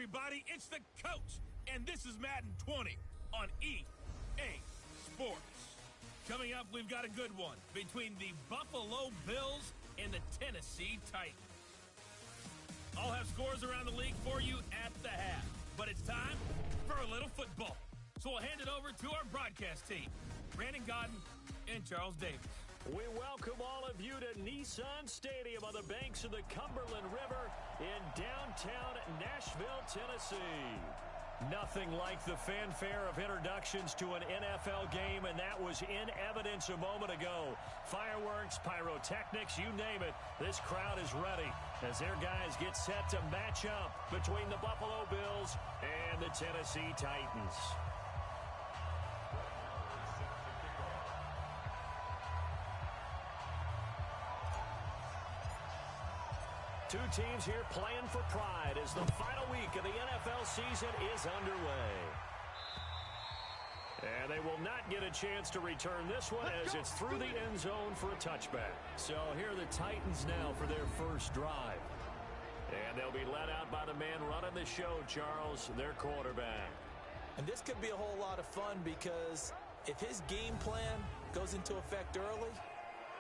everybody, it's the coach, and this is Madden 20 on EA Sports. Coming up, we've got a good one between the Buffalo Bills and the Tennessee Titans. I'll have scores around the league for you at the half, but it's time for a little football. So we'll hand it over to our broadcast team, Brandon Godden and Charles Davis. We welcome all of you to Nissan Stadium on the banks of the Cumberland River in downtown Nashville, Tennessee. Nothing like the fanfare of introductions to an NFL game, and that was in evidence a moment ago. Fireworks, pyrotechnics, you name it. This crowd is ready as their guys get set to match up between the Buffalo Bills and the Tennessee Titans. Two teams here playing for pride as the final week of the NFL season is underway. And they will not get a chance to return this one as it's through the end zone for a touchback. So here are the Titans now for their first drive. And they'll be led out by the man running the show, Charles, their quarterback. And this could be a whole lot of fun because if his game plan goes into effect early,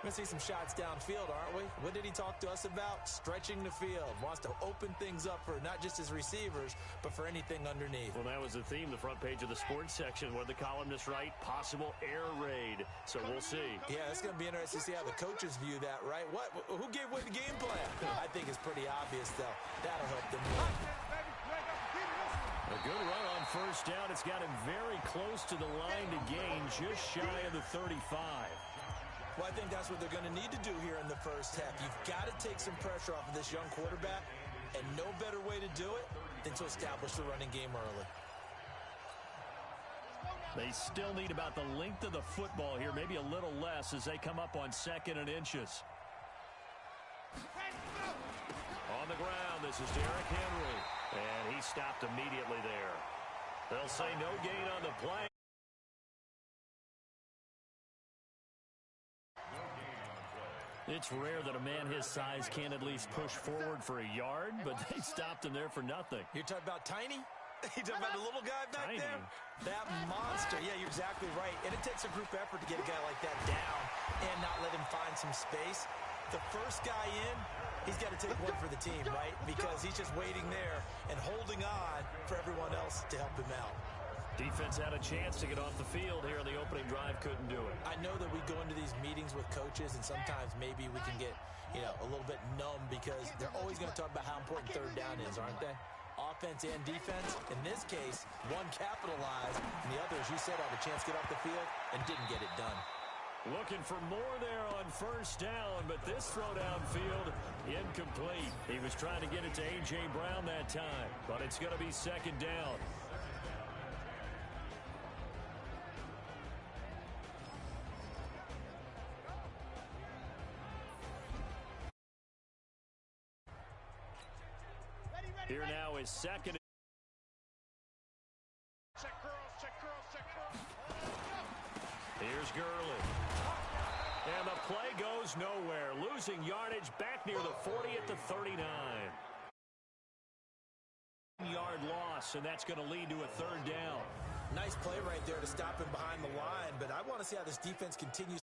we're going to see some shots downfield, aren't we? What did he talk to us about? Stretching the field. Wants to open things up for not just his receivers, but for anything underneath. Well, that was the theme, the front page of the sports section. What did the columnists write? Possible air raid. So we'll see. Yeah, it's going to be interesting to see how the coaches view that, right? Who gave away the game plan? I think it's pretty obvious, though. That'll help them win. A good run on first down. It's got him very close to the line to gain, just shy of the 35. Well, I think that's what they're going to need to do here in the first half. You've got to take some pressure off of this young quarterback, and no better way to do it than to establish the running game early. They still need about the length of the football here, maybe a little less as they come up on 2nd and inches. On the ground, this is Derrick Henry, and he stopped immediately there. They'll say no gain on the play. It's rare that a man his size can't at least push forward for a yard, but they stopped him there for nothing. You're talking about Tiny? You're talking about the little guy back there? That monster. Yeah, you're exactly right. And it takes a group effort to get a guy like that down and not let him find some space. The first guy in, he's got to take one for the team, right? Because he's just waiting there and holding on for everyone else to help him out. Defense had a chance to get off the field here on the opening drive, couldn't do it. I know that we go into these meetings with coaches, and sometimes maybe we can get, a little bit numb because they're always going to talk about how important third down is, aren't they? Offense and defense. In this case, one capitalized, and the other, as you said, had a chance to get off the field and didn't get it done. Looking for more there on first down, but this throw downfield, incomplete. He was trying to get it to A.J. Brown that time, but it's going to be 2nd down. Here now is 2nd. Check girls, check girls, check girls. Here's Gurley. And the play goes nowhere. Losing yardage back near the 40 at the 39. Yard loss, and that's going to lead to a 3rd down. Nice play right there to stop him behind the line, but I want to see how this defense continues.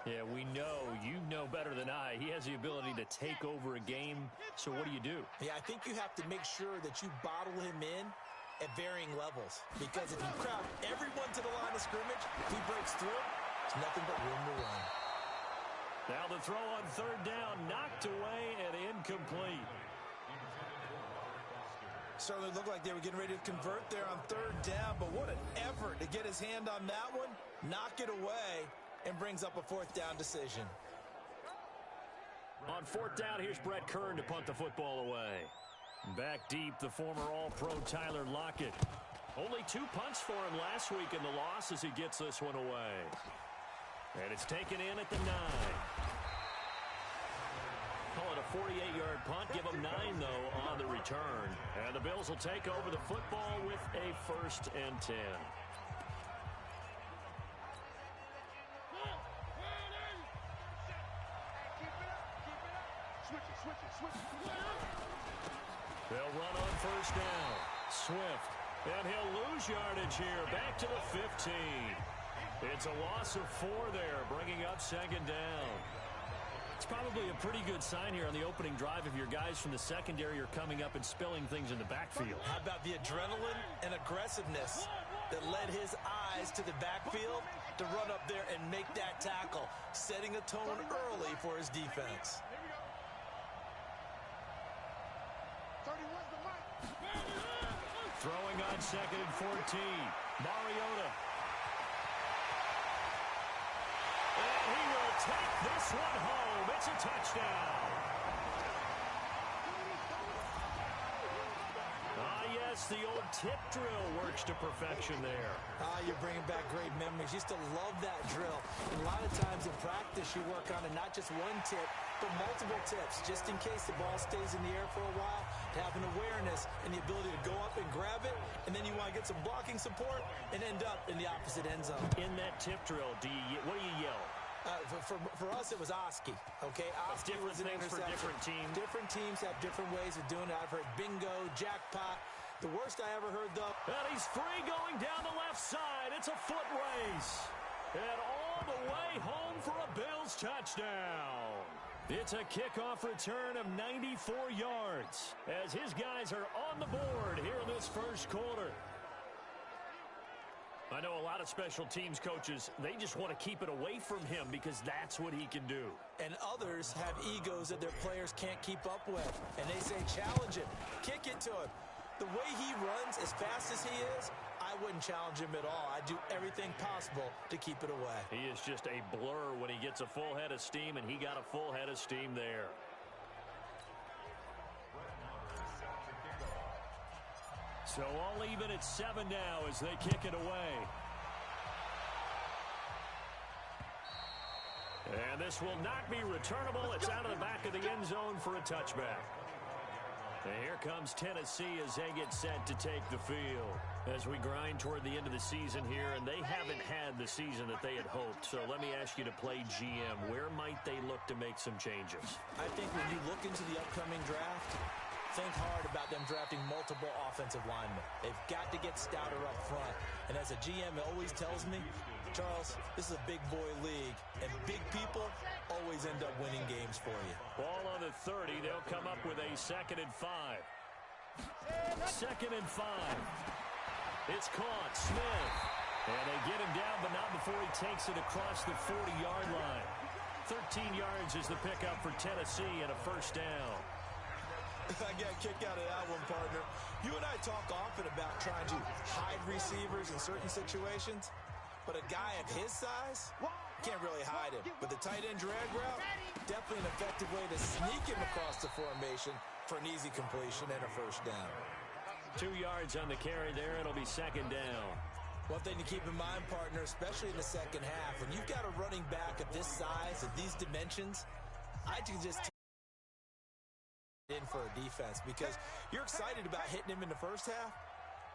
Yeah, we know, you know better than I. He has the ability to take over a game, so what do you do? Yeah, I think you have to make sure that you bottle him in at varying levels. Because if you crowd everyone to the line of scrimmage, if he breaks through, there's nothing but room to run. Now the throw on 3rd down, knocked away and incomplete. Certainly looked like they were getting ready to convert there on 3rd down, but what an effort to get his hand on that one, knock it away, and brings up a 4th down decision. On 4th down, here's Brett Kern to punt the football away. Back deep, the former All-Pro Tyler Lockett. Only 2 punts for him last week in the loss as he gets this one away. And it's taken in at the 9. Call it a 48-yard punt. Give them 9, though, on the return. And the Bills will take over the football with a 1st and 10. They'll run on first down. Swift. And he'll lose yardage here. Back to the 15. It's a loss of 4 there, bringing up second down. It's probably a pretty good sign here on the opening drive if your guys from the secondary are coming up and spilling things in the backfield. How about the adrenaline and aggressiveness that led his eyes to the backfield to run up there and make that tackle, setting a tone early for his defense. Throwing on second and 14. Mariota. And he will take this one home. It's a touchdown. Yes, the old tip drill works to perfection there. You're bringing back great memories. Used to love that drill. And a lot of times in practice, you work on it, not just one tip, but multiple tips, just in case the ball stays in the air for a while, to have an awareness and the ability to go up and grab it, and then you want to get some blocking support and end up in the opposite end zone. In that tip drill, what do you yell? For us, it was Oski. Okay, Oski different was an things for different teams. Different teams have different ways of doing it. I've heard bingo, jackpot. The worst I ever heard, though. And he's free going down the left side. It's a foot race. And all the way home for a Bills touchdown. It's a kickoff return of 94 yards as his guys are on the board here in this first quarter. I know a lot of special teams coaches, they just want to keep it away from him because that's what he can do. And others have egos that their players can't keep up with. And they say, challenge him, kick it to him. The way he runs, as fast as he is, I wouldn't challenge him at all. I'd do everything possible to keep it away. He is just a blur when he gets a full head of steam, and he got a full head of steam there. So all even at 7 now as they kick it away. And this will not be returnable. It's out of the back of the end zone for a touchback. And here comes Tennessee as they get set to take the field. As we grind toward the end of the season here, and they haven't had the season that they had hoped. So let me ask you to play GM. Where might they look to make some changes? I think when you look into the upcoming draft, think hard about them drafting multiple offensive linemen. They've got to get stouter up front. And as a GM, it always tells me, Charles, this is a big boy league, and big people always end up winning games for you. Ball on the 30. They'll come up with a 2nd and 5. 2nd and 5. It's caught. Smith. And they get him down, but not before he takes it across the 40-yard line. 13 yards is the pickup for Tennessee and a first down. I got a kick out of that one, partner. You and I talk often about trying to hide receivers in certain situations. But a guy of his size can't really hide him. With the tight end drag route, definitely an effective way to sneak him across the formation for an easy completion and a first down. 2 yards on the carry there. It'll be 2nd down. One thing to keep in mind, partner, especially in the second half, when you've got a running back of this size, of these dimensions, I can just in for a defense because you're excited about hitting him in the first half.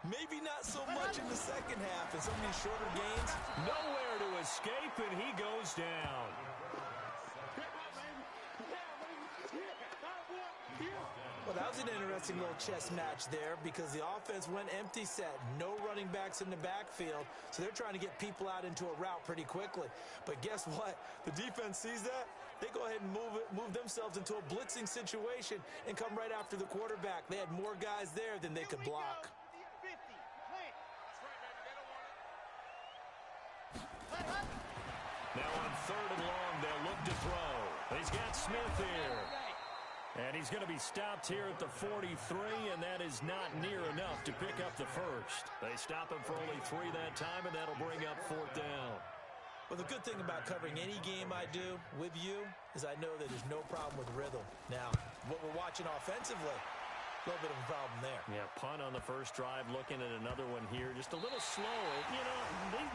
Maybe not so much in the second half in some of these shorter games. Nowhere to escape, and he goes down. Well, that was an interesting little chess match there because the offense went empty set. No running backs in the backfield, so they're trying to get people out into a route pretty quickly. But guess what? The defense sees that. They go ahead and move themselves into a blitzing situation and come right after the quarterback. They had more guys there than they could block. Now on 3rd and long, they'll look to throw. He's got Smith here. And he's going to be stopped here at the 43, and that is not near enough to pick up the first. They stop him for only 3 that time, and that'll bring up 4th down. Well, the good thing about covering any game I do with you is I know that there's no problem with rhythm. Now, what we're watching offensively, a little bit of a problem there. Yeah, punt on the first drive, looking at another one here. Just a little slow. You know,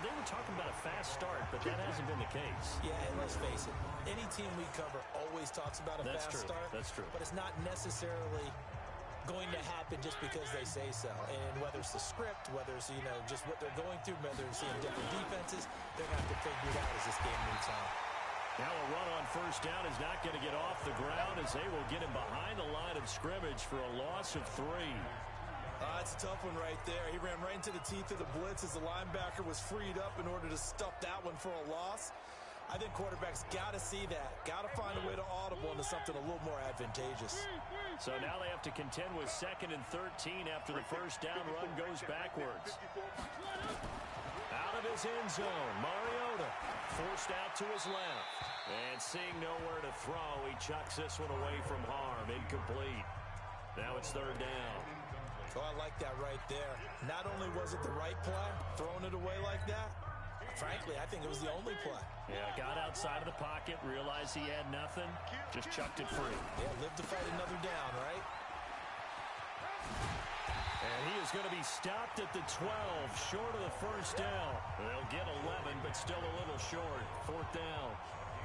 they were talking about a fast start, but that hasn't been the case. Yeah, and let's face it, any team we cover always talks about a fast start. That's true. But it's not necessarily going to happen just because they say so. And whether it's the script, whether it's, you know, just what they're going through, whether it's seeing different defenses, they're going to have to figure it out as this game moves on. Now a run on first down is not going to get off the ground as they will get him behind the line of scrimmage for a loss of 3. That's a tough one right there. He ran right into the teeth of the blitz as the linebacker was freed up in order to stuff that one for a loss. I think quarterbacks got to see that. Got to find a way to audible into something a little more advantageous. So now they have to contend with 2nd and 13 after the first down run goes backwards. Out of his end zone, Mariota forced out to his left. And seeing nowhere to throw, he chucks this one away from harm. Incomplete. Now it's 3rd down. Oh, I like that right there. Not only was it the right play, throwing it away like that, frankly, I think it was the only play. Yeah, got outside of the pocket, realized he had nothing, just chucked it free. Yeah, live to fight another down, right? And he is going to be stopped at the 12, short of the first down. They'll get 11, but still a little short. 4th down.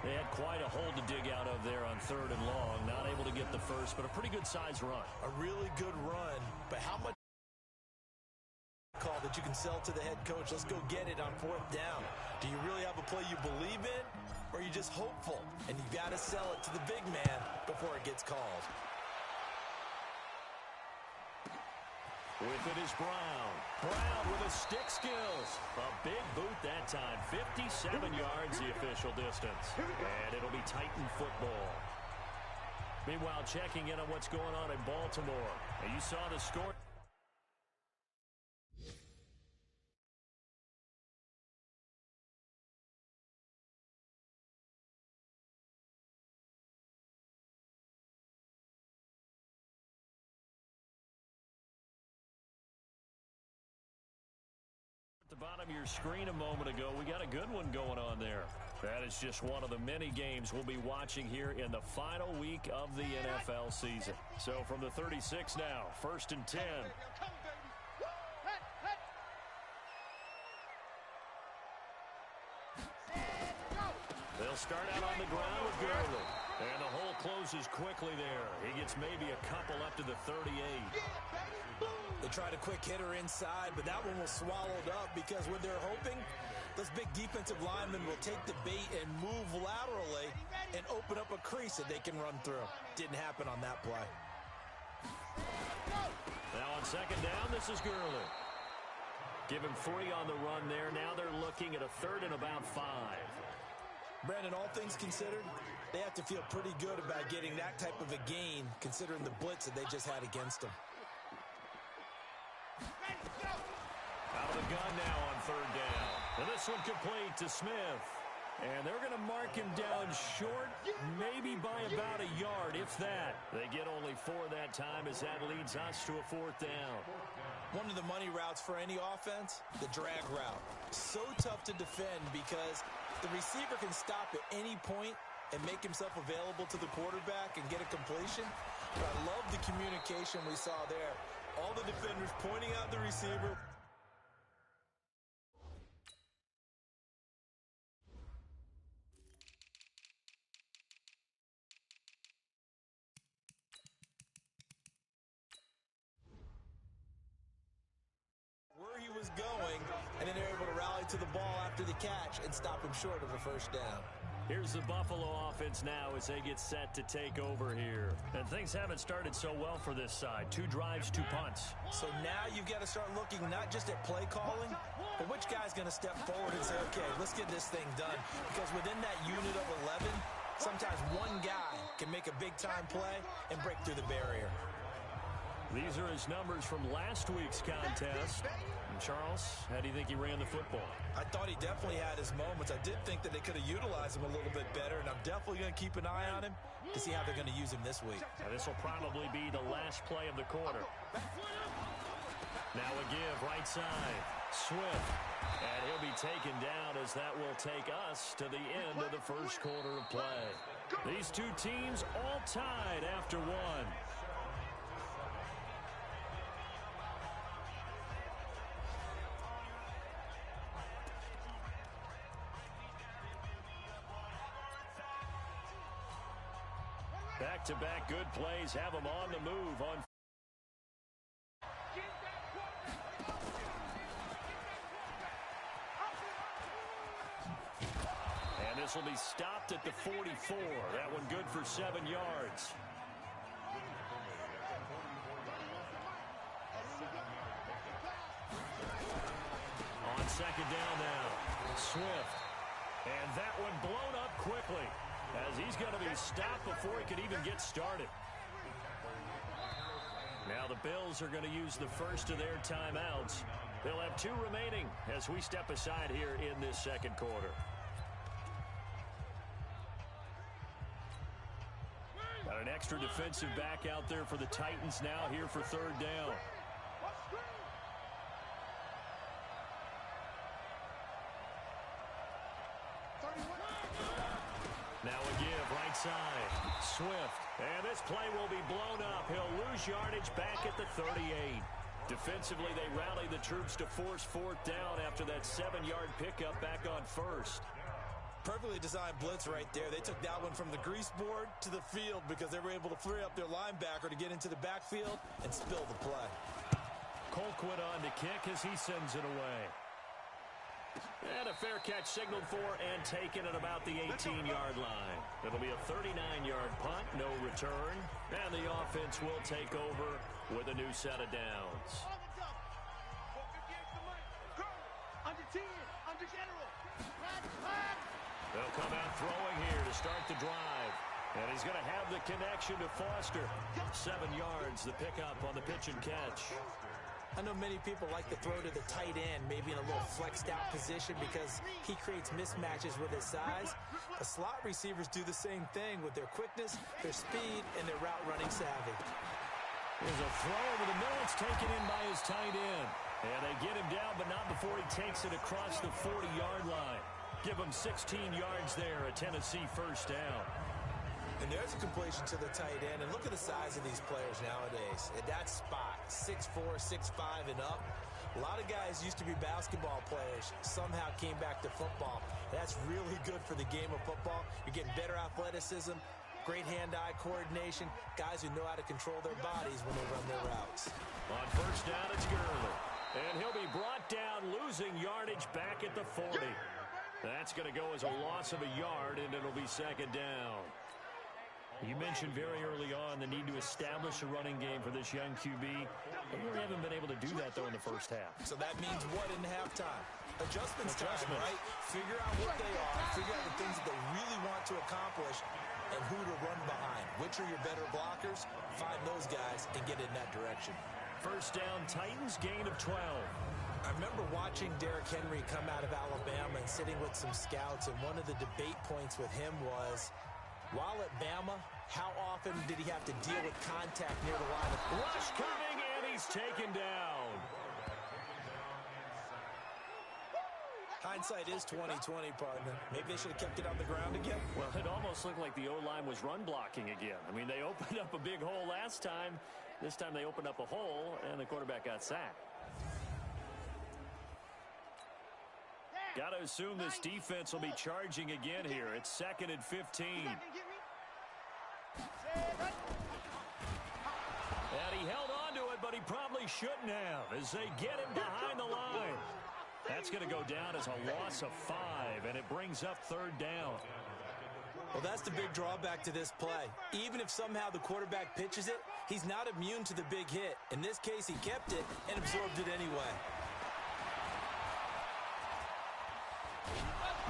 They had quite a hole to dig out of there on 3rd and long. Not able to get the first, but a pretty good-sized run. A really good run, but how much call that you can sell to the head coach? Let's go get it on 4th down. Do you really have a play you believe in, or are you just hopeful? And you got to sell it to the big man before it gets called. With it is Brown. Brown with his stick skills. A big boot that time. 57 yards the official distance. And it'll be Titan football. Meanwhile, checking in on what's going on in Baltimore. And you saw the score. At the bottom of your screen a moment ago, we got a good one going on there. That is just one of the many games we'll be watching here in the final week of the NFL season. So from the 36 now, 1st and 10. They'll start out on the ground with Gurley. And the hole closes quickly there. He gets maybe a couple up to the 38. They tried a quick hitter inside, but that one was swallowed up because when they're hoping, those big defensive linemen will take the bait and move laterally and open up a crease that they can run through. Didn't happen on that play. Now on 2nd down, this is Gurley. Give him 3 on the run there. Now they're looking at a 3rd and about 5. Brandon, all things considered, they have to feel pretty good about getting that type of a gain considering the blitz that they just had against them. Out of the gun now on 3rd down. And this one complete to Smith. And they're going to mark him down short, maybe by about a yard, if that. They get only 4 that time as that leads us to a 4th down. One of the money routes for any offense, the drag route. So tough to defend because the receiver can stop at any point and make himself available to the quarterback and get a completion. But I love the communication we saw there. All the defenders pointing out the receiver. Where he was going, and then they're able to rally to the ball after the catch and stop him short of a first down. Here's the Buffalo offense now as they get set to take over here. And things haven't started so well for this side. 2 drives, 2 punts. So now you've got to start looking not just at play calling, but which guy's going to step forward and say, okay, let's get this thing done. Because within that unit of 11, sometimes one guy can make a big-time play and break through the barrier. These are his numbers from last week's contest. And Charles, how do you think he ran the football? I thought he definitely had his moments. I did think that they could have utilized him a little bit better, and I'm definitely going to keep an eye on him to see how they're going to use him this week. Now this will probably be the last play of the quarter. Now a give, right side. Swift. And he'll be taken down as that will take us to the end of the first quarter of play. These two teams all tied after 1. Back-to-back good plays have them on the move on. And This will be stopped at the 44. That one good for 7 yards. On second down now, Swift. And that one blown up quickly as he's going to be stopped before he could even get started. Now the Bills are going to use the first of their timeouts. They'll have 2 remaining as we step aside here in this second quarter. Got an extra defensive back out there for the Titans now here for third down. Now a give right side. Swift. And this play will be blown up. He'll lose yardage back at the 38. Defensively, they rally the troops to force fourth down after that 7-yard pickup back on first. Perfectly designed blitz right there. They took that one from the grease board to the field because they were able to free up their linebacker to get into the backfield and spill the play. Colquitt on to kick as he sends it away. And a fair catch signaled for and taken at about the 18-yard line. It'll be a 39-yard punt, no return. And the offense will take over with a new set of downs. They'll come out throwing here to start the drive. And he's going to have the connection to Foster. 7 yards, the pickup on the pitch and catch. I know many people like to throw to the tight end, maybe in a little flexed out position because he creates mismatches with his size. The slot receivers do the same thing with their quickness, their speed, and their route running savvy. There's a throw over the middle. It's taken in by his tight end. And they get him down, but not before he takes it across the 40-yard line. Give him 16 yards there, a Tennessee first down. And there's a completion to the tight end. And look at the size of these players nowadays. At that spot, 6'4", 6'5", and up. A lot of guys used to be basketball players, somehow came back to football. That's really good for the game of football. You're getting better athleticism, great hand-eye coordination, guys who know how to control their bodies when they run their routes. On first down, it's Gurley. And he'll be brought down, losing yardage back at the 40. That's going to go as a loss of a yard, and it'll be second down. You mentioned very early on the need to establish a running game for this young QB. They really haven't been able to do that, though, in the first half. So that means what in halftime? Adjustments time, right? Figure out what they are, figure out the things that they really want to accomplish, and who to run behind. Which are your better blockers? Find those guys and get in that direction. First down, Titans, gain of 12. I remember watching Derrick Henry come out of Alabama and sitting with some scouts, and one of the debate points with him was, while at Bama, how often did he have to deal with contact near the line of rush coming, and he's taken down. Hindsight is 20/20, partner. Maybe they should have kept it on the ground again. Well, it almost looked like the O-line was run blocking again. I mean, they opened up a big hole last time. This time they opened up a hole, and the quarterback got sacked. Got to assume this defense will be charging again here. It's 2nd and 15. And he held on to it, but he probably shouldn't have as they get him behind the line. That's going to go down as a loss of 5, and it brings up third down. Well, that's the big drawback to this play. Even if somehow the quarterback pitches it, he's not immune to the big hit. In this case, he kept it and absorbed it anyway.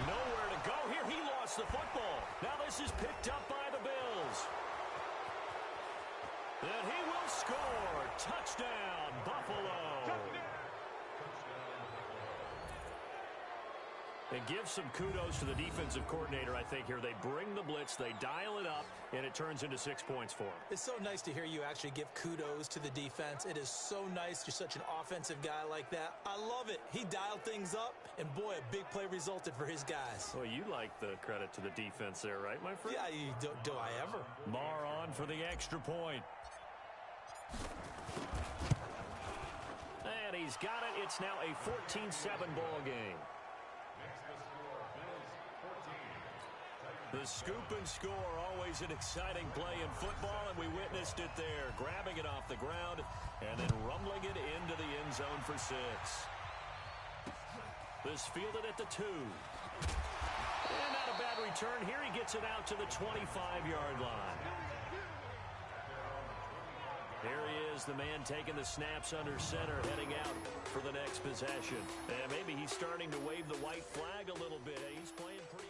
Nowhere to go here. He lost the football. Now this is picked up by the Bills. And he will score. Touchdown, Buffalo. And give some kudos to the defensive coordinator, I think, here. They bring the blitz, they dial it up, and it turns into 6 points for him. It's so nice to hear you actually give kudos to the defense. It is so nice you're such an offensive guy like that. I love it. He dialed things up, and boy, a big play resulted for his guys. Well, you like the credit to the defense there, right, my friend? Yeah, do I ever? Marr on for the extra point. And he's got it. It's now a 14-7 ball game. The scoop and score, always an exciting play in football, and we witnessed it there, grabbing it off the ground and then rumbling it into the end zone for 6. This fielded at the 2. And out of bad return. Here he gets it out to the 25-yard line. There he is, the man taking the snaps under center, heading out for the next possession. And maybe he's starting to wave the white flag a little bit. He's playing pretty.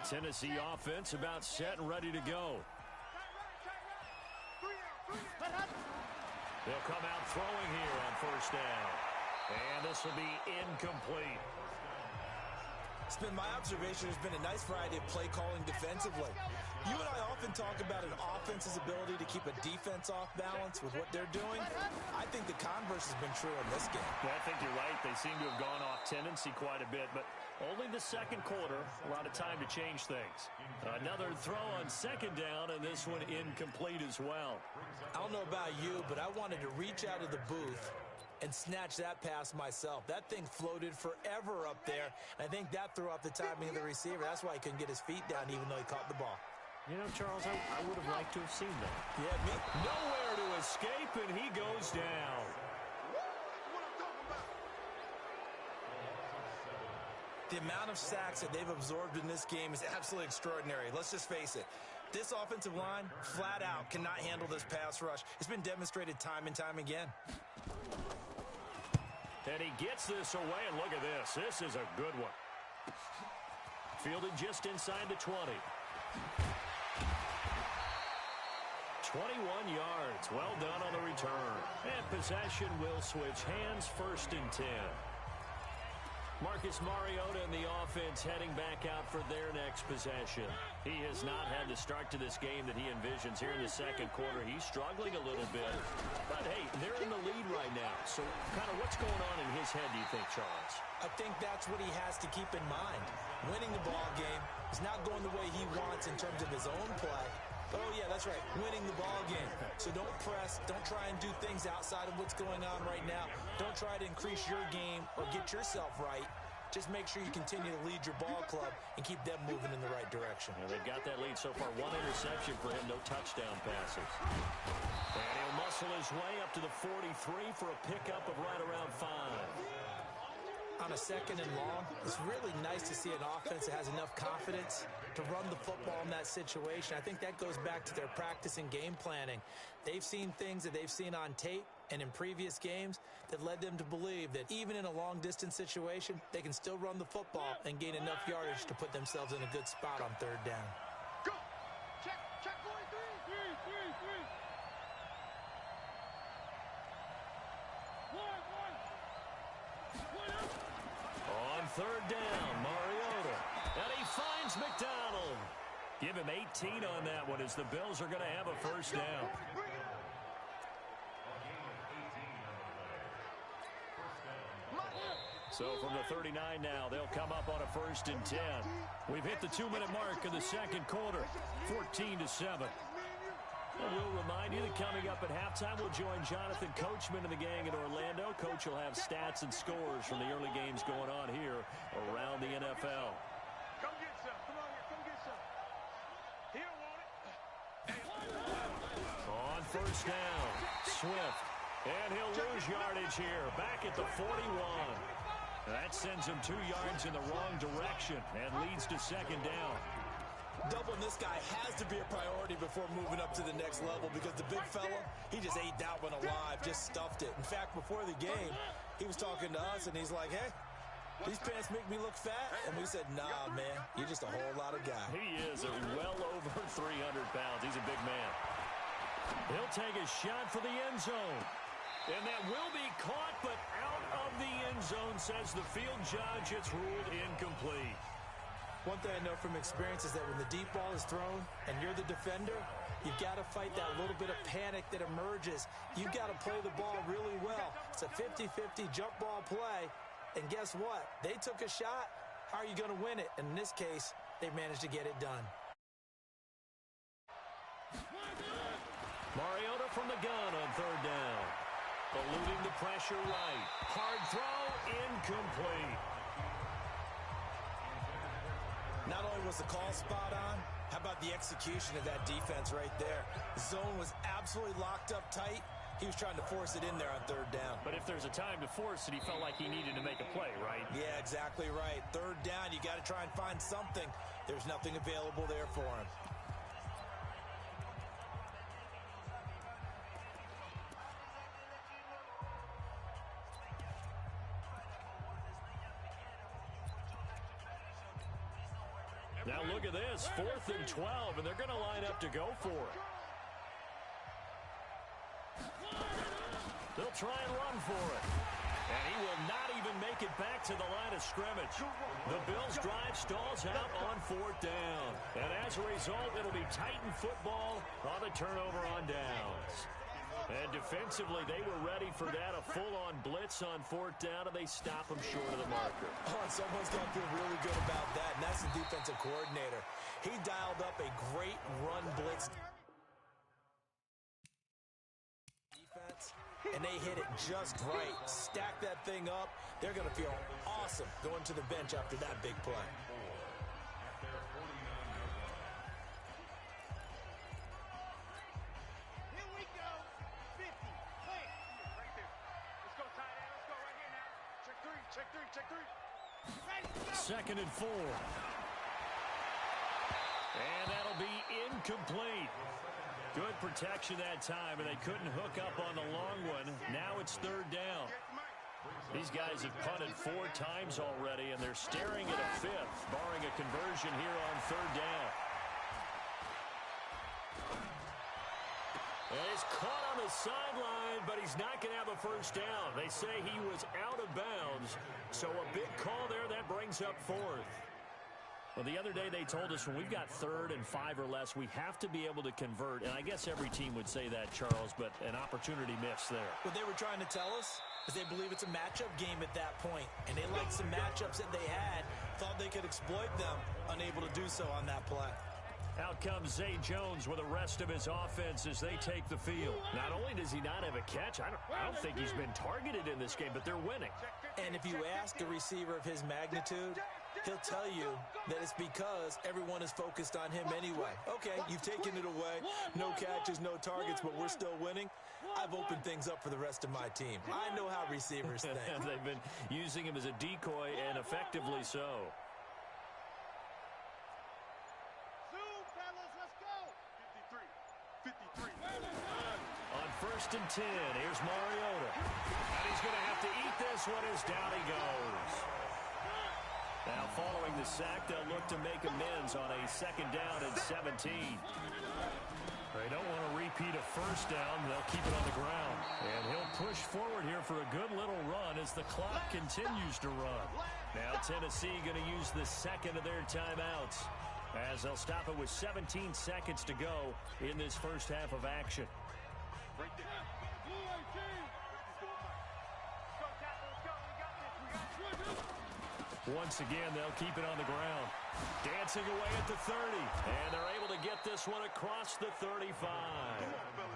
Tennessee offense about set and ready to go. They'll come out throwing here on first down. And this will be incomplete. It's been my observation. There's been a nice variety of play calling defensively. You and I often talk about an offense's ability to keep a defense off balance with what they're doing. I think the converse has been true in this game. Yeah, I think you're right. They seem to have gone off tendency quite a bit, but only the second quarter. A lot of time to change things. Another throw on second down, and this one incomplete as well. I don't know about you, but I wanted to reach out of the booth and snatch that pass myself. That thing floated forever up there. And I think that threw off the timing of the receiver. That's why he couldn't get his feet down even though he caught the ball. You know, Charles, I would have liked to have seen that. Yeah, me. Nowhere to escape, and he goes down. The amount of sacks that they've absorbed in this game is absolutely extraordinary. Let's just face it. This offensive line, flat out, cannot handle this pass rush. It's been demonstrated time and time again. And he gets this away, and look at this. This is a good one. Fielded just inside the 20. 21 yards. Well done on the return. And possession will switch hands, 1st and 10. Marcus Mariota and the offense heading back out for their next possession. He has not had the start to this game that he envisions here in the second quarter. He's struggling a little bit. But, hey, they're in the lead right now. So, kind of what's going on in his head, do you think, Charles? I think that's what he has to keep in mind. Winning the ball game is not going the way he wants in terms of his own play. But, oh, yeah, that's right, winning the ball game. So don't press. Don't try and do things outside of what's going on right now. Don't try to increase your game or get yourself right. Just make sure you continue to lead your ball club and keep them moving in the right direction. Yeah, they've got that lead so far. 1 interception for him, no touchdown passes. And he'll muscle his way up to the 43 for a pickup of right around 5. On a 2nd and long, it's really nice to see an offense that has enough confidence to run the football in that situation. I think that goes back to their practice and game planning. They've seen things that they've seen on tape and in previous games that led them to believe that even in a long-distance situation, they can still run the football and gain enough yardage to put themselves in a good spot on 3rd down. Go! Check, boy, 3. 1. On 3rd down, Mariota. And he finds McDonald. Give him 18 on that one as the Bills are going to have a 1st down. So from the 39 now, they'll come up on a 1st and 10. We've hit the 2-minute mark of the second quarter, 14-7. And we'll remind you that coming up at halftime, we'll join Jonathan Coachman and the gang in Orlando. Coach will have stats and scores from the early games going on here around the NFL. Come get some. Come on here. Come get some. He don't want it. On 1st down, Swift. And he'll lose yardage here, back at the 41. That sends him 2 yards in the wrong direction and leads to 2nd down. Doubling this guy has to be a priority before moving up to the next level because the big fella, he just ate that one alive, just stuffed it. In fact, before the game, he was talking to us, and he's like, hey, these pants make me look fat. And we said, nah, man, you're just a whole lot of guy. He is well over 300 pounds. He's a big man. He'll take a shot for the end zone. And that will be caught, but out of the end zone, says the field judge. It's ruled incomplete. One thing I know from experience is that when the deep ball is thrown and you're the defender, you've got to fight that little bit of panic that emerges. You've got to play the ball really well. It's a 50-50 jump ball play. And guess what? They took a shot. How are you going to win it? And in this case, they managed to get it done. Mariota from the gun on 3rd down. Eluding the pressure right. Hard throw, incomplete. Not only was the call spot on, how about the execution of that defense right there? The zone was absolutely locked up tight. He was trying to force it in there on third down. But if there's a time to force it, he felt like he needed to make a play, right? Yeah, exactly right. Third down, you got to try and find something. There's nothing available there for him. Now look at this, 4th and 12, and they're going to line up to go for it. They'll try and run for it. And he will not even make it back to the line of scrimmage. The Bills' drive stalls out on 4th down. And as a result, it'll be Titan football on the turnover on downs. And defensively, they were ready for that, a full-on blitz on 4th down, and they stop them short of the marker. Oh, and someone's got to feel really good about that, and that's the defensive coordinator. He dialed up a great run blitz defense, and they hit it just right. Stack that thing up. They're going to feel awesome going to the bench after that big play. Second and 4. And that'll be incomplete. Good protection that time, and they couldn't hook up on the long one. Now it's 3rd down. These guys have punted 4 times already, and they're staring at a 5th, barring a conversion here on 3rd down. And he's caught on the sideline, but he's not going to have a first down. They say he was out of bounds, so a big call there that brings up 4th. Well, the other day they told us when we've got 3rd and 5 or less, we have to be able to convert. And I guess every team would say that, Charles, but an opportunity missed there. What they were trying to tell us is they believe it's a matchup game at that point. And they liked some matchups that they had, thought they could exploit them, unable to do so on that play. Out comes Zay Jones with the rest of his offense as they take the field. Not only does he not have a catch, I don't think he's been targeted in this game, but they're winning. And if you ask a receiver of his magnitude, he'll tell you that it's because everyone is focused on him anyway. Okay, you've taken it away. No catches, no targets, but we're still winning. I've opened things up for the rest of my team. I know how receivers think. They've been using him as a decoy, and effectively so. On 1st and 10, here's Mariota. And he's going to have to eat this one as down he goes. Now, following the sack, they'll look to make amends on a 2nd down and 17. They don't want to repeat a first down. They'll keep it on the ground. And he'll push forward here for a good little run as the clock continues to run. Now, Tennessee going to use the second of their timeouts, as they'll stop it with 17 seconds to go in this first half of action. Once again, they'll keep it on the ground. Dancing away at the 30, and they're able to get this one across the 35.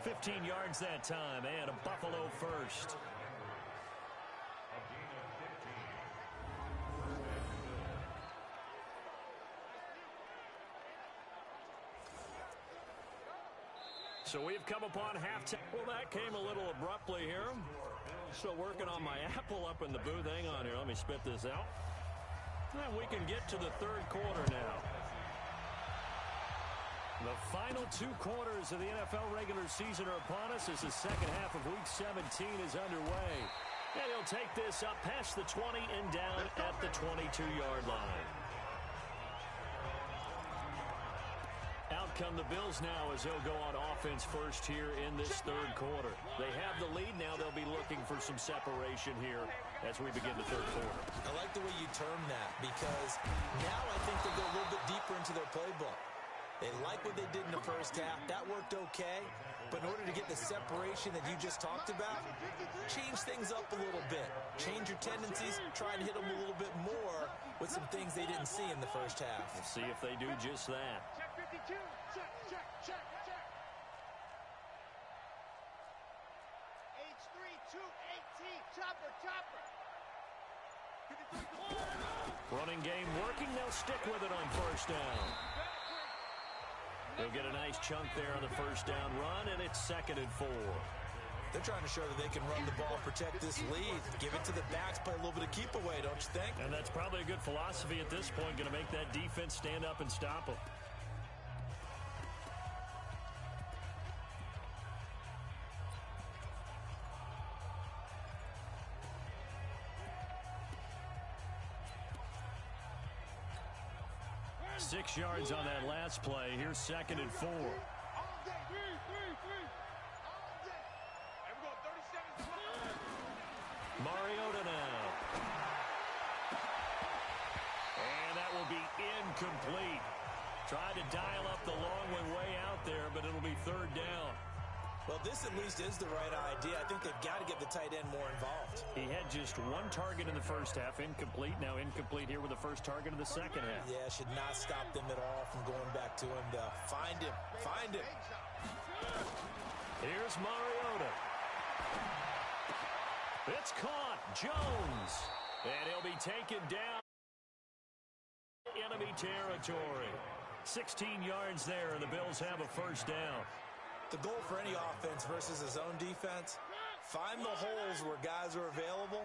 15 yards that time, and a Buffalo first. So we've come upon halftime. Well, that came a little abruptly here. Still working on my Apple up in the booth. Hang on here. Let me spit this out. And we can get to the 3rd quarter now. The final 2 quarters of the NFL regular season are upon us as the second half of Week 17 is underway. And he'll take this up past the 20 and down at the 22-yard line. Out come the Bills now as they'll go on offense first here in this 3rd quarter. They have the lead now. They'll be looking for some separation here as we begin the 3rd quarter. I like the way you term that, because now I think they'll go a little bit deeper into their playbook. They like what they did in the first half. That worked okay. But in order to get the separation that you just talked about, change things up a little bit. Change your tendencies. Try and hit them a little bit more with some things they didn't see in the first half. We'll see if they do just that. Check. H3-2-8-T. Chopper. Running game working. They'll stick with it on 1st down. They'll get a nice chunk there on the 1st down run, and it's 2nd and 4. They're trying to show that they can run the ball and protect this lead. Give it to the backs, play a little bit of keep away, don't you think? And that's probably a good philosophy at this point, going to make that defense stand up and stop them. Six yards on that last play. Here's 2nd and 4. Mariota now. And that will be incomplete. Tried to dial up the long one way out there, but it'll be 3rd down. Well, this at least is the right idea. I think they've got to get the tight end more involved. He had just 1 target in the first half. Incomplete. Now incomplete here with the first target of the second half. Yeah, should not stop them at all from going back to him, though. Find him. Find him. Here's Mariota. It's caught. Jones. And he'll be taken down. Enemy territory. 16 yards there, and the Bills have a first down. The goal for any offense versus a zone defense, find the holes where guys are available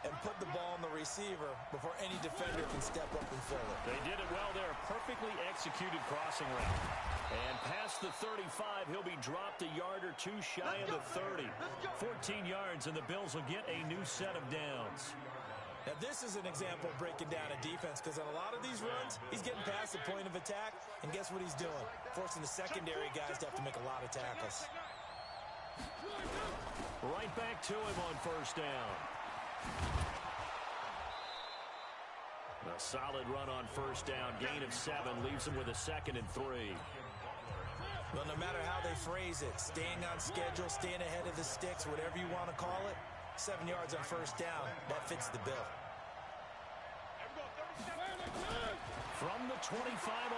and put the ball on the receiver before any defender can step up and fill it. They did it well there. Perfectly executed crossing route. And past the 35, he'll be dropped a yard or two shy of the 30. 14 yards, and the Bills will get a new set of downs. Now, this is an example of breaking down a defense, because on a lot of these runs, he's getting past the point of attack, and guess what he's doing? Forcing the secondary guys to have to make a lot of tackles. Right back to him on first down. A solid run on first down. Gain of 7 leaves him with a 2nd and 3. Well, no matter how they phrase it, staying on schedule, staying ahead of the sticks, whatever you want to call it, 7 yards on first down, that fits the bill. From the 25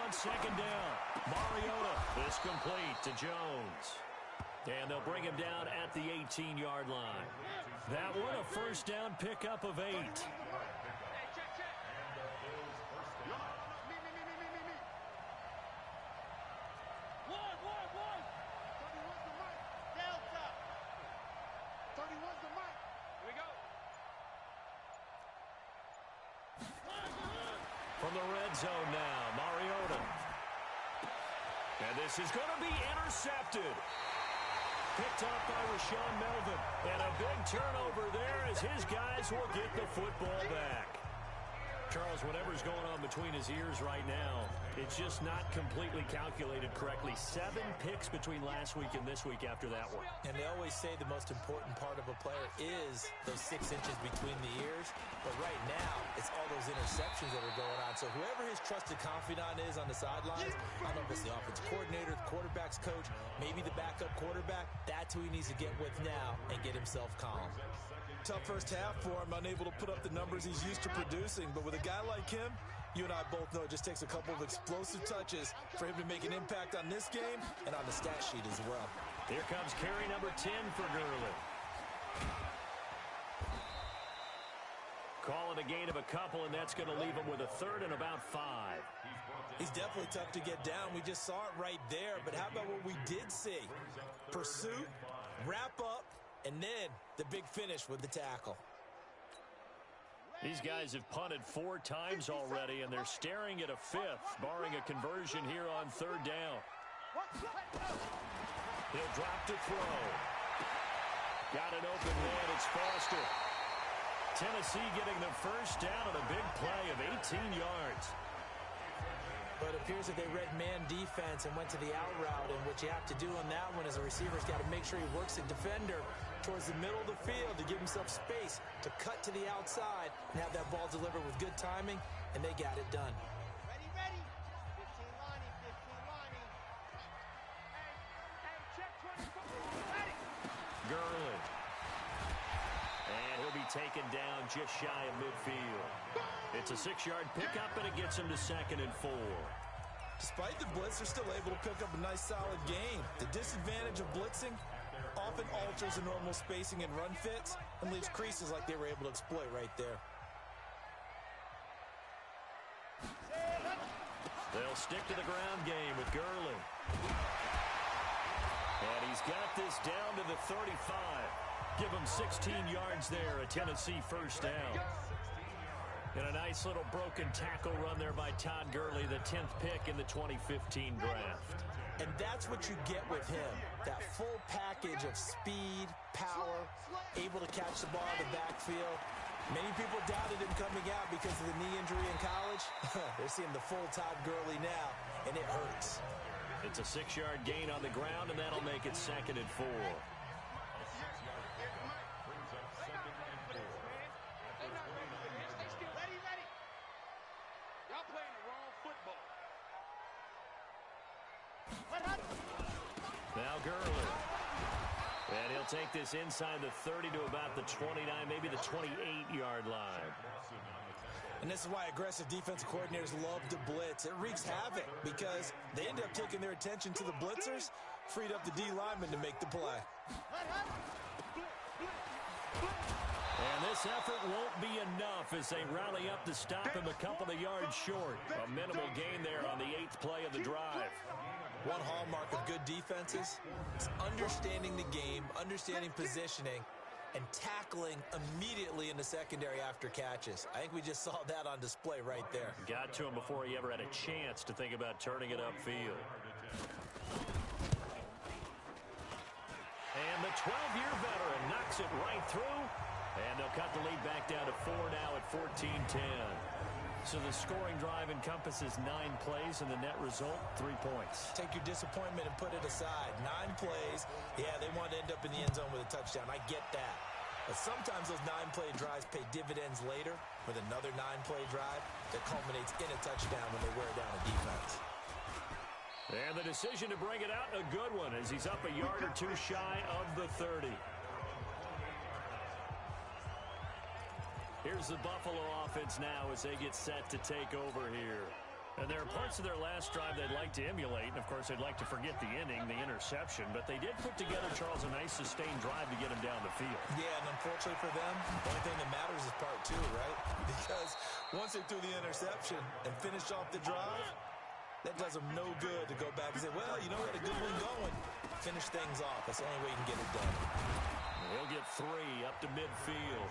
on 2nd down, Mariota is complete to Jones. And they'll bring him down at the 18-yard line. That one a first down pickup of 8. From the red zone now, Mariota. And this is going to be intercepted. Picked up by Rashaan Melvin. And a big turnover there as his guys will get the football back. Charles, whatever's going on between his ears right now, it's just not completely calculated correctly. 7 picks between last week and this week after that one. And they always say the most important part of a player is those 6 inches between the ears. But right now, it's all those interceptions that are going on. So whoever his trusted confidant is on the sidelines, I don't know if it's the offensive coordinator, the quarterback's coach, maybe the backup quarterback, that's who he needs to get with now and get himself calm. Tough first half for him, unable to put up the numbers he's used to producing. But with a guy like him, you and I both know it just takes a couple of explosive touches for him to make an impact on this game and on the stat sheet as well. Here comes carry number 10 for Gurley. Call it a gain of a couple, and that's going to leave him with a 3rd and about 5. He's definitely tough to get down. We just saw it right there. But how about what we did see? Pursuit, wrap up, and then the big finish with the tackle. These guys have punted 4 times already, and they're staring at a 5th, barring a conversion here on 3rd down. He'll drop to throw. Got an open man. It's Foster. Tennessee getting the first down on a big play of 18 yards. But it appears that they read man defense and went to the out route, and what you have to do on that one is a receiver's got to make sure he works a defender towards the middle of the field to give himself space to cut to the outside and have that ball delivered with good timing, and they got it done. Ready. 15 lining, 15 lining. Hey, check 20. Ready. Gurley. And he'll be taken down just shy of midfield. It's a 6-yard pickup, and it gets him to 2nd and 4. Despite the blitz, they're still able to pick up a nice, solid gain. The disadvantage of blitzing often alters the normal spacing and run fits and leaves creases like they were able to exploit right there. They'll stick to the ground game with Gurley. And he's got this down to the 35. Give him 16 yards there, a Tennessee first down. And a nice little broken tackle run there by Todd Gurley, the 10th pick in the 2015 draft. And that's what you get with him, that full package of speed, power, able to catch the ball in the backfield. Many people doubted him coming out because of the knee injury in college. They're seeing the full Todd Gurley now, and it hurts. It's a 6-yard gain on the ground, and that'll make it 2nd and 4. Now Gurley. And he'll take this inside the 30 to about the 29, maybe the 28-yard line. And this is why aggressive defensive coordinators love to blitz. It wreaks havoc because they end up taking their attention to the blitzers, freed up the D lineman to make the play. And this effort won't be enough as they rally up to stop him a couple of yards short. A minimal gain there on the 8th play of the drive. One hallmark of good defenses is understanding the game, understanding positioning, and tackling immediately in the secondary after catches. I think we just saw that on display right there. Got to him before he ever had a chance to think about turning it upfield. And the 12-year veteran knocks it right through, and they'll cut the lead back down to 4 now at 14-10. So the scoring drive encompasses 9 plays, and the net result, 3 points. Take your disappointment and put it aside. 9 plays. Yeah, they want to end up in the end zone with a touchdown. I get that. But sometimes those 9-play drives pay dividends later with another 9-play drive that culminates in a touchdown when they wear down a defense. And the decision to bring it out, a good one, as he's up a yard or 2 shy of the 30. Here's the Buffalo offense now as they get set to take over here. And there are parts of their last drive they'd like to emulate. And, of course, they'd like to forget the inning, the interception. But they did put together, Charles, a nice sustained drive to get him down the field. Yeah, and unfortunately for them, the only thing that matters is part 2, right? Because once they threw the interception and finished off the drive, that does them no good to go back and say, well, you know, we had a good one going. Finish things off. That's the only way you can get it done. He'll get 3 up to midfield.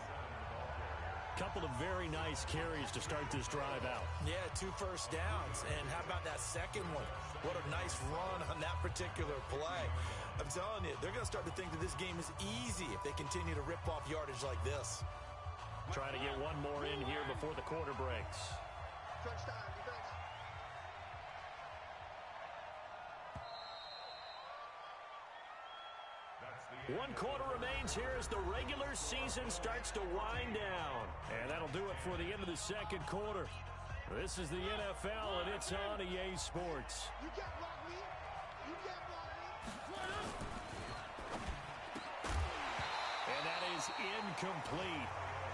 Couple of very nice carries to start this drive out. Yeah, 2 first downs. And how about that second one? What a nice run on that particular play. I'm telling you, they're going to start to think that this game is easy if they continue to rip off yardage like this. Trying to get one more in here before the quarter breaks. Touchdown, defense. One quarter remains here as the regular season starts to wind down. And that'll do it for the end of the second quarter. This is the NFL, and it's on EA Sports. You can't block me. You can't block me. And that is incomplete.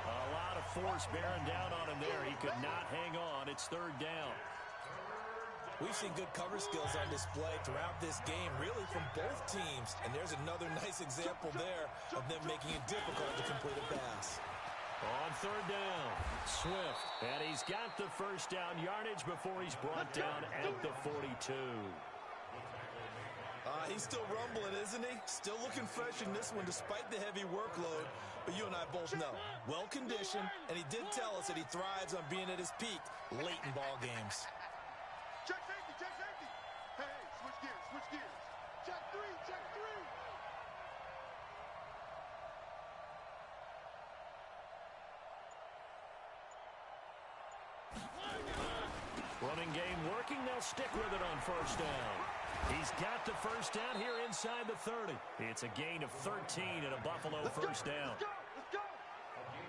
A lot of force bearing down on him there. He could not hang on. It's 3rd down. We've seen good cover skills on display throughout this game, really from both teams. And there's another nice example there of them making it difficult to complete a pass. On 3rd down, Swift. And he's got the first down yardage before he's brought down at the 42. He's still rumbling, isn't he? Still looking fresh in this one despite the heavy workload. But you and I both know, well-conditioned, and he did tell us that he thrives on being at his peak late in ball games. Check safety, check safety. Hey, switch gears, switch gears. Check 3, check 3. Running game working. They'll stick with it on first down. He's got the first down here inside the 30. It's a gain of 13 and a Buffalo first down. Let's go, let's go.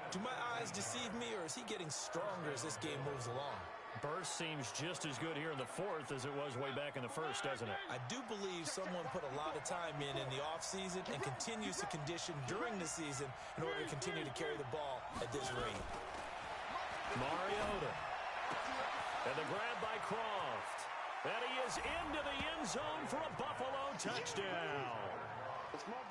Do my eyes deceive me, or is he getting stronger as this game moves along? Burst seems just as good here in the 4th as it was way back in the 1st, doesn't it? I do believe someone put a lot of time in the offseason and continues to condition during the season in order to continue to carry the ball at this rate. Mariota. And the grab by Croft. And he is into the end zone for a Buffalo touchdown.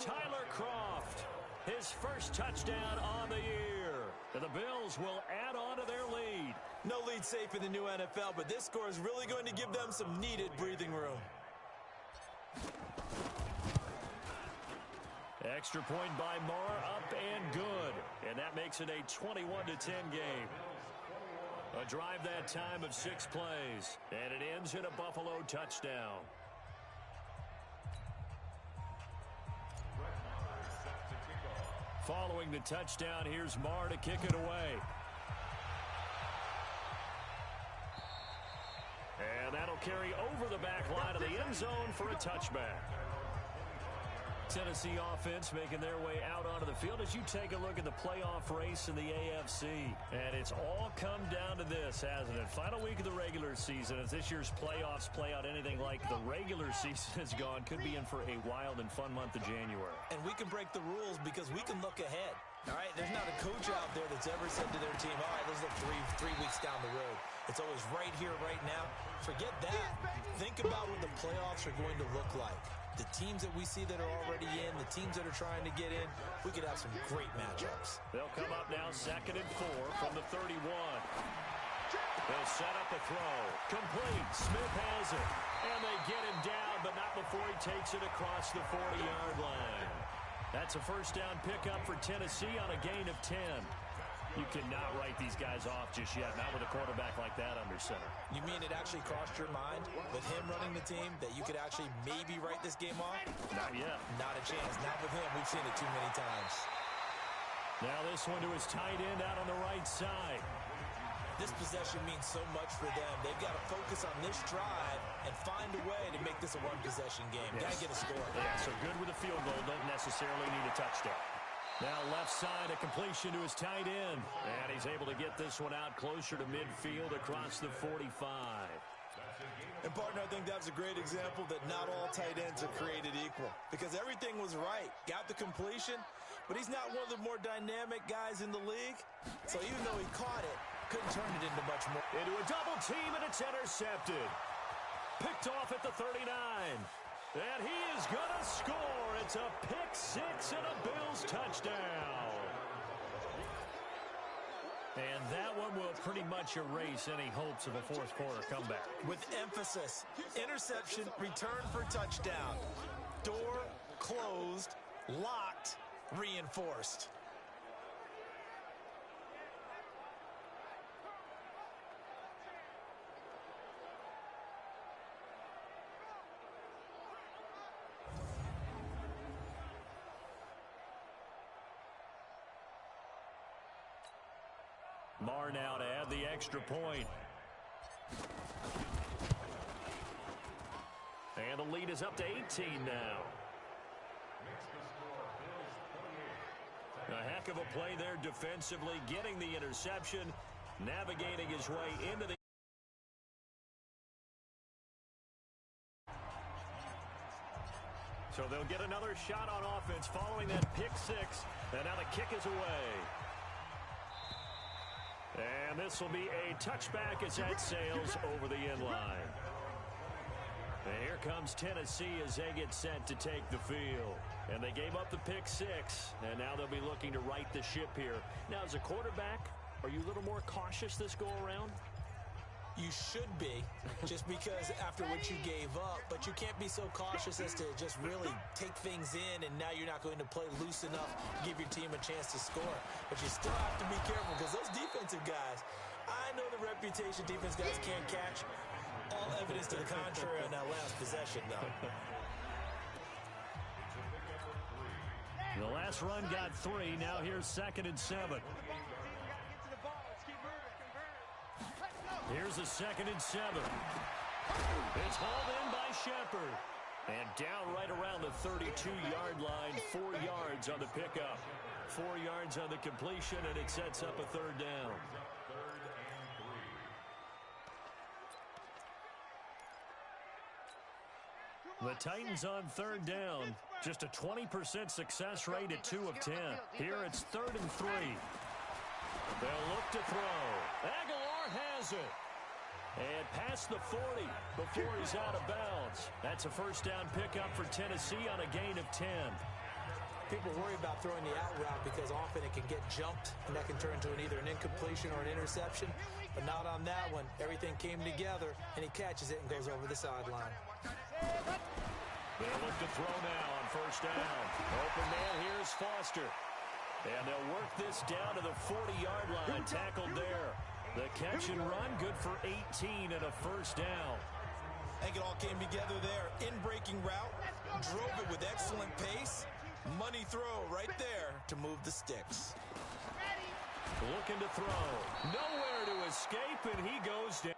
Tyler Croft, his first touchdown on the year. And the Bills will add on to their lead. No lead safe in the new NFL, but this score is really going to give them some needed breathing room. Extra point by Marr, up and good. And that makes it a 21-10 game. A drive that time of 6 plays. And it ends in a Buffalo touchdown. Following the touchdown, here's Marr to kick it away. And that'll carry over the back line of the end zone for a touchback. Tennessee offense making their way out onto the field as you take a look at the playoff race in the AFC. And it's all come down to this, hasn't it? Final week of the regular season. As this year's playoffs play out anything like the regular season has gone, could be in for a wild and fun month of January. And we can break the rules because we can look ahead. All right, there's not a coach out there that's ever said to their team, all right, let's look three weeks down the road. It's always right here, right now. Forget that. Think about what the playoffs are going to look like. The teams that we see that are already in, the teams that are trying to get in, we could have some great matchups. They'll come up now 2nd and 4 from the 31. They'll set up the throw. Complete. Smith has it. And they get him down, but not before he takes it across the 40-yard line. That's a first down pickup for Tennessee on a gain of 10. You cannot write these guys off just yet, not with a quarterback like that under center. You mean it actually crossed your mind with him running the team that you could actually maybe write this game off? Not yet. Not a chance. Not with him. We've seen it too many times. Now this one to his tight end out on the right side. This possession means so much for them. They've got to focus on this drive and find a way to make this a one-possession game. Yes. Got to get a score. Yeah, so good with a field goal. Don't necessarily need a touchdown. Now left side, a completion to his tight end. And he's able to get this one out closer to midfield across the 45. And, partner, I think that's a great example that not all tight ends are created equal. Because everything was right. Got the completion, but he's not one of the more dynamic guys in the league. So even though he caught it, couldn't turn it into much more. Into a double team, and it's intercepted. Picked off at the 39. And he is going to score. It's a pick 6 and a Bills touchdown. And that one will pretty much erase any hopes of a fourth quarter comeback. With emphasis, interception, return for touchdown. Door closed, locked, reinforced. Marr now to add the extra point. And the lead is up to 18 now. A heck of a play there defensively, getting the interception, navigating his way into the... So they'll get another shot on offense following that pick 6, and now the kick is away. And this will be a touchback as that sails over the end line. And here comes Tennessee as they get set to take the field. And they gave up the pick 6, and now they'll be looking to right the ship here. Now, as a quarterback, are you a little more cautious this go-around? You should be, just because after what you gave up, but you can't be so cautious as to just really take things in, and now you're not going to play loose enough to give your team a chance to score. But you still have to be careful, because those defensive guys, I know the reputation defense guys can't catch. All evidence to the contrary on that last possession, though. The last run got 3. Now here's 2nd and 7. Here's a 2nd and 7. It's hauled in by Shepard. And down right around the 32-yard line, 4 yards on the pickup. 4 yards on the completion, and it sets up a 3rd down. The Titans on 3rd down. Just a 20% success rate at 2 of 10. Here it's 3rd and 3. They'll look to throw. Aguilar has it. And past the 40 before he's out of bounds. That's a first down pickup for Tennessee on a gain of 10. People worry about throwing the out route because often it can get jumped, and that can turn into either an incompletion or an interception. But not on that one. Everything came together, and he catches it and goes over the sideline. They'll look to throw now on first down. Open man, here's Foster. And they'll work this down to the 40-yard line, tackled there. The catch and run, good for 18 and a first down. I think it all came together there. In-breaking route, drove it with excellent pace. Money throw right there to move the sticks. Looking to throw. Nowhere to escape, and he goes down.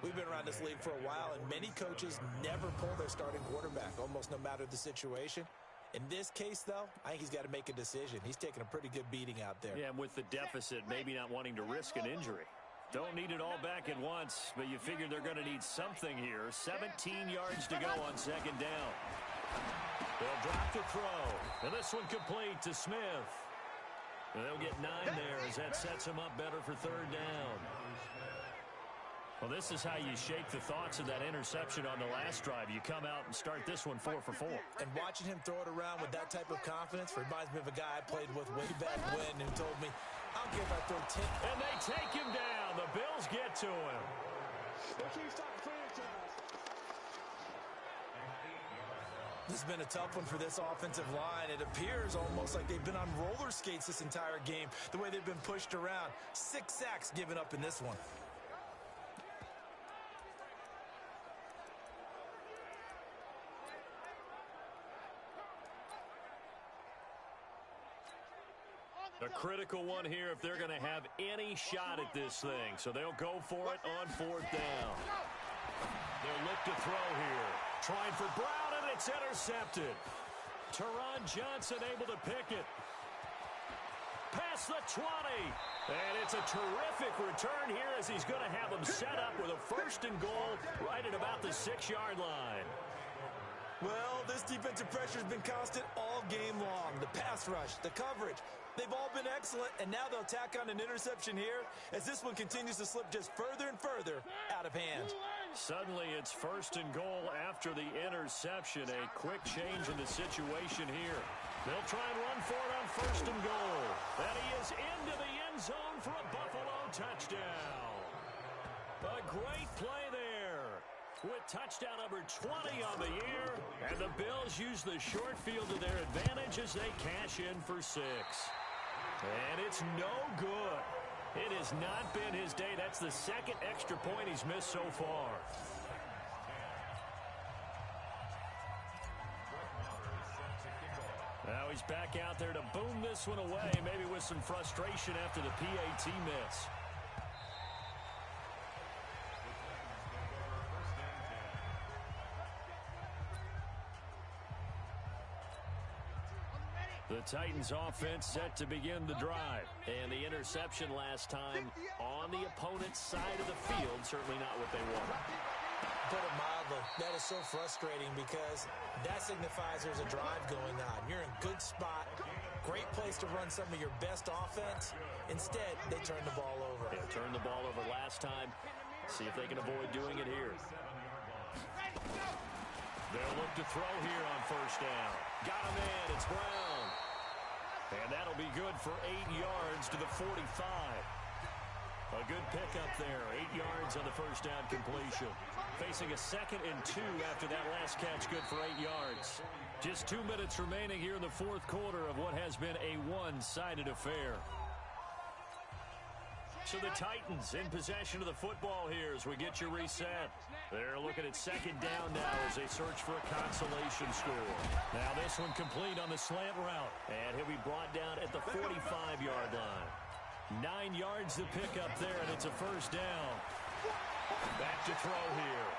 We've been around this league for a while, and many coaches never pull their starting quarterback, almost no matter the situation. In this case, though, I think he's got to make a decision. He's taking a pretty good beating out there. Yeah, and with the deficit, maybe not wanting to risk an injury. Don't need it all back at once, but you figure they're going to need something here. 17 yards to go on second down. They'll drop to throw, and this one complete to Smith. And they'll get 9 there as that sets him up better for third down. Well, this is how you shake the thoughts of that interception on the last drive. You come out and start this one 4 for 4. And watching him throw it around with that type of confidence reminds me of a guy I played with way back when who told me, I don't care if I throw 10. And they take him down. The Bills get to him. This has been a tough one for this offensive line. It appears almost like they've been on roller skates this entire game, the way they've been pushed around. 6 sacks given up in this one. A critical one here if they're going to have any shot at this thing. So they'll go for it on fourth down. They'll look to throw here. Trying for Brown, and it's intercepted. Teron Johnson able to pick it. Past the 20. And it's a terrific return here as he's going to have them set up with a first and goal right at about the 6-yard line. Well, this defensive pressure has been constant all game long. The pass rush, the coverage, they've all been excellent, and now they'll tack on an interception here as this one continues to slip just further and further out of hand. Suddenly it's first and goal after the interception. A quick change in the situation here. They'll try and run for it on first and goal. And he is into the end zone for a Buffalo touchdown. A great play there, with touchdown number 20 on the year. And the Bills use the short field to their advantage as they cash in for 6. And it's no good. It has not been his day. That's the second extra point he's missed so far. Now he's back out there to boom this one away, maybe with some frustration after the PAT miss. The Titans offense set to begin the drive. And the interception last time on the opponent's side of the field, certainly not what they want. Put it mildly, that is so frustrating because that signifies there's a drive going on. You're in a good spot, great place to run some of your best offense. Instead, they turn the ball over. Yeah, turned the ball over last time. See if they can avoid doing it here. They'll look to throw here on first down. Got him in. It's Brown. And that'll be good for 8 yards to the 45. A good pickup there. 8 yards on the first down completion. Facing a 2nd and 2 after that last catch. Good for 8 yards. Just 2 minutes remaining here in the fourth quarter of what has been a one-sided affair. So the Titans in possession of the football here as we get you reset. They're looking at 2nd down now as they search for a consolation score. Now this one complete on the slant route. And he'll be brought down at the 45-yard line. 9 yards to pick up there, and it's a first down. Back to throw here.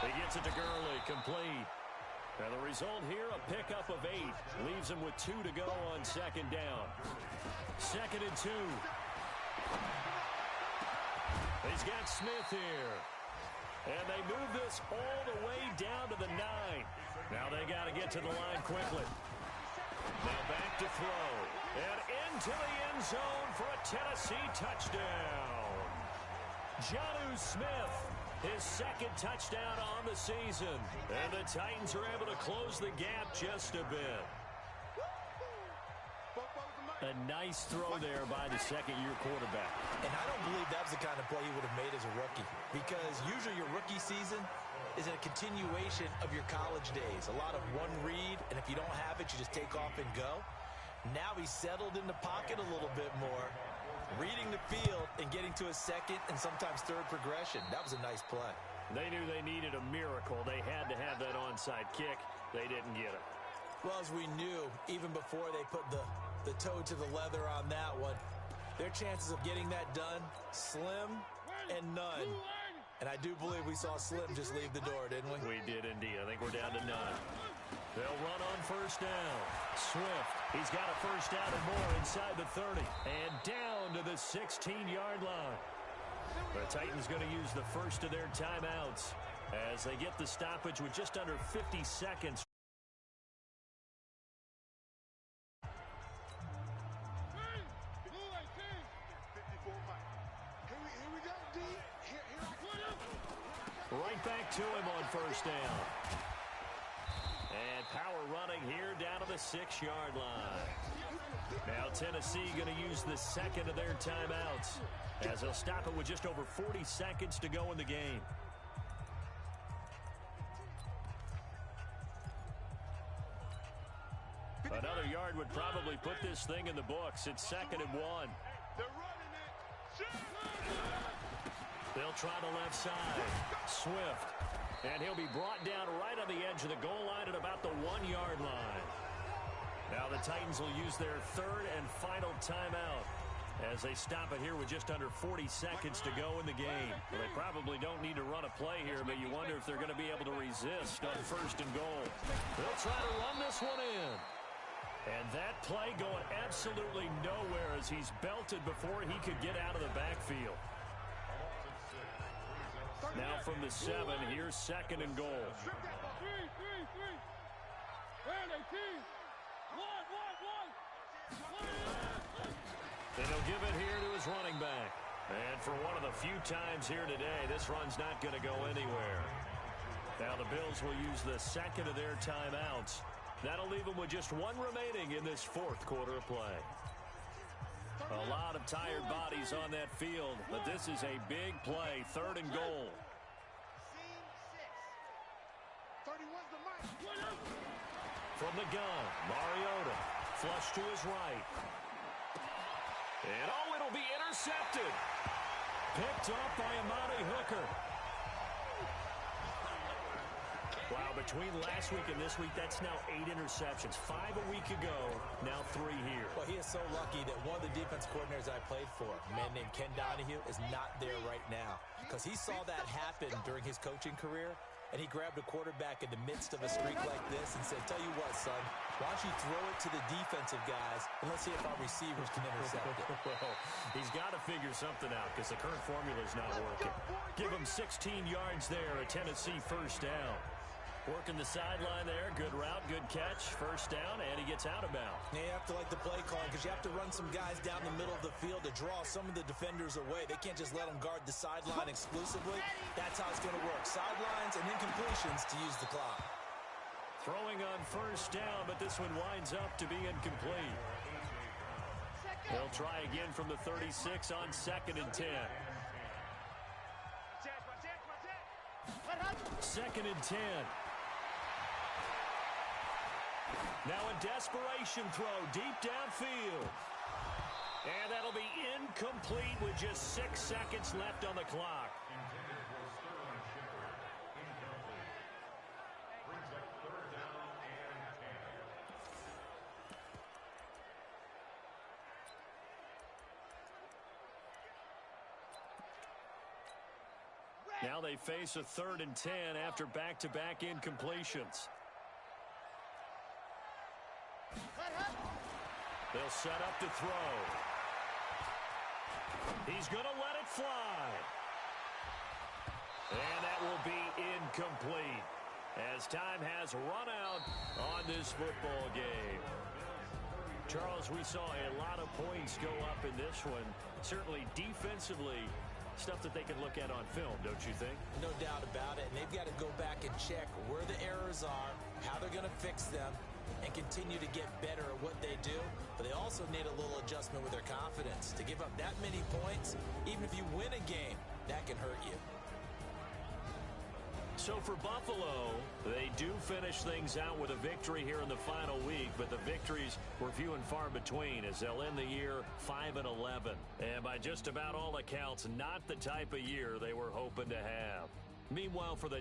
He gets it to Gurley, complete. Now the result here, a pickup of 8. Leaves him with 2 to go on 2nd down. 2nd and 2. He's got Smith here. And they move this all the way down to the 9. Now they got to get to the line quickly. Now back to throw. And into the end zone for a Tennessee touchdown. Jonnu Smith, his 2nd touchdown on the season. And the Titans are able to close the gap just a bit. A nice throw there by the 2nd-year quarterback. And I don't believe that was the kind of play he would have made as a rookie, because usually your rookie season is a continuation of your college days. A lot of one read, and if you don't have it, you just take off and go. Now he's settled in the pocket a little bit more, reading the field and getting to a 2nd and sometimes 3rd progression. That was a nice play. They knew they needed a miracle. They had to have that onside kick. They didn't get it. Well, as we knew, even before they put the toe to the leather on that one, their chances of getting that done, slim and none. And I do believe we saw Slim just leave the door, didn't we? We did indeed. I think we're down to none. They'll run on first down. Swift, he's got a first down and more inside the 30. And down to the 16-yard line. The Titans going to use the first of their timeouts as they get the stoppage with just under 50 seconds. Right back to him on first down. And power running here down to the 6-yard line. Now Tennessee going to use the 2nd of their timeouts as they'll stop it with just over 40 seconds to go in the game. Another yard would probably put this thing in the books. It's 2nd and 1. They'll try the left side. Swift. And he'll be brought down right on the edge of the goal line at about the 1-yard line. Now the Titans will use their 3rd and final timeout as they stop it here with just under 40 seconds to go in the game. Well, they probably don't need to run a play here, but you wonder if they're going to be able to resist on 1st and goal. They'll try to run this one in. And that play going absolutely nowhere as he's belted before he could get out of the backfield. Now from the 7, here's 2nd and goal. And he'll give it here to his running back. And for one of the few times here today, this run's not going to go anywhere. Now the Bills will use the 2nd of their timeouts. That'll leave them with just 1 remaining in this 4th quarter of play. A lot of tired bodies on that field, but this is a big play. 3rd and goal. From the gun, Mariota. Flush to his right. And, oh, it'll be intercepted. Picked off by Amani Hooker. Wow, between last week and this week, that's now 8 interceptions. 5 a week ago, now 3 here. Well, he is so lucky that one of the defense coordinators I played for, a man named Ken Donahue, is not there right now. Because he saw that happen during his coaching career, and he grabbed a quarterback in the midst of a streak like this and said, tell you what, son, why don't you throw it to the defensive guys, and let's see if our receivers can intercept it. Well, he's got to figure something out because the current formula is not working. Give him 16 yards there, a Tennessee first down. Working the sideline there. Good route, good catch. First down, and he gets out of bounds. You have to like the play calling because you have to run some guys down the middle of the field to draw some of the defenders away. They can't just let them guard the sideline exclusively. That's how it's going to work. Sidelines and incompletions to use the clock. Throwing on first down, but this one winds up to be incomplete. They'll try again from the 36 on 2nd and 10. Second and 10. Now a desperation throw deep downfield. And that'll be incomplete with just 6 seconds left on the clock. Now they face a 3rd and 10 after back-to-back incompletions. They'll set up to throw. He's going to let it fly. And that will be incomplete as time has run out on this football game. Charles, we saw a lot of points go up in this one. Certainly defensively, stuff that they can look at on film, don't you think? No doubt about it. And they've got to go back and check where the errors are, how they're going to fix them, and continue to get better at what they do. But they also need a little adjustment with their confidence. To give up that many points, even if you win a game, that can hurt you. So for Buffalo, they do finish things out with a victory here in the final week, but the victories were few and far between as they'll end the year 5-11. And by just about all accounts, not the type of year they were hoping to have. Meanwhile, for the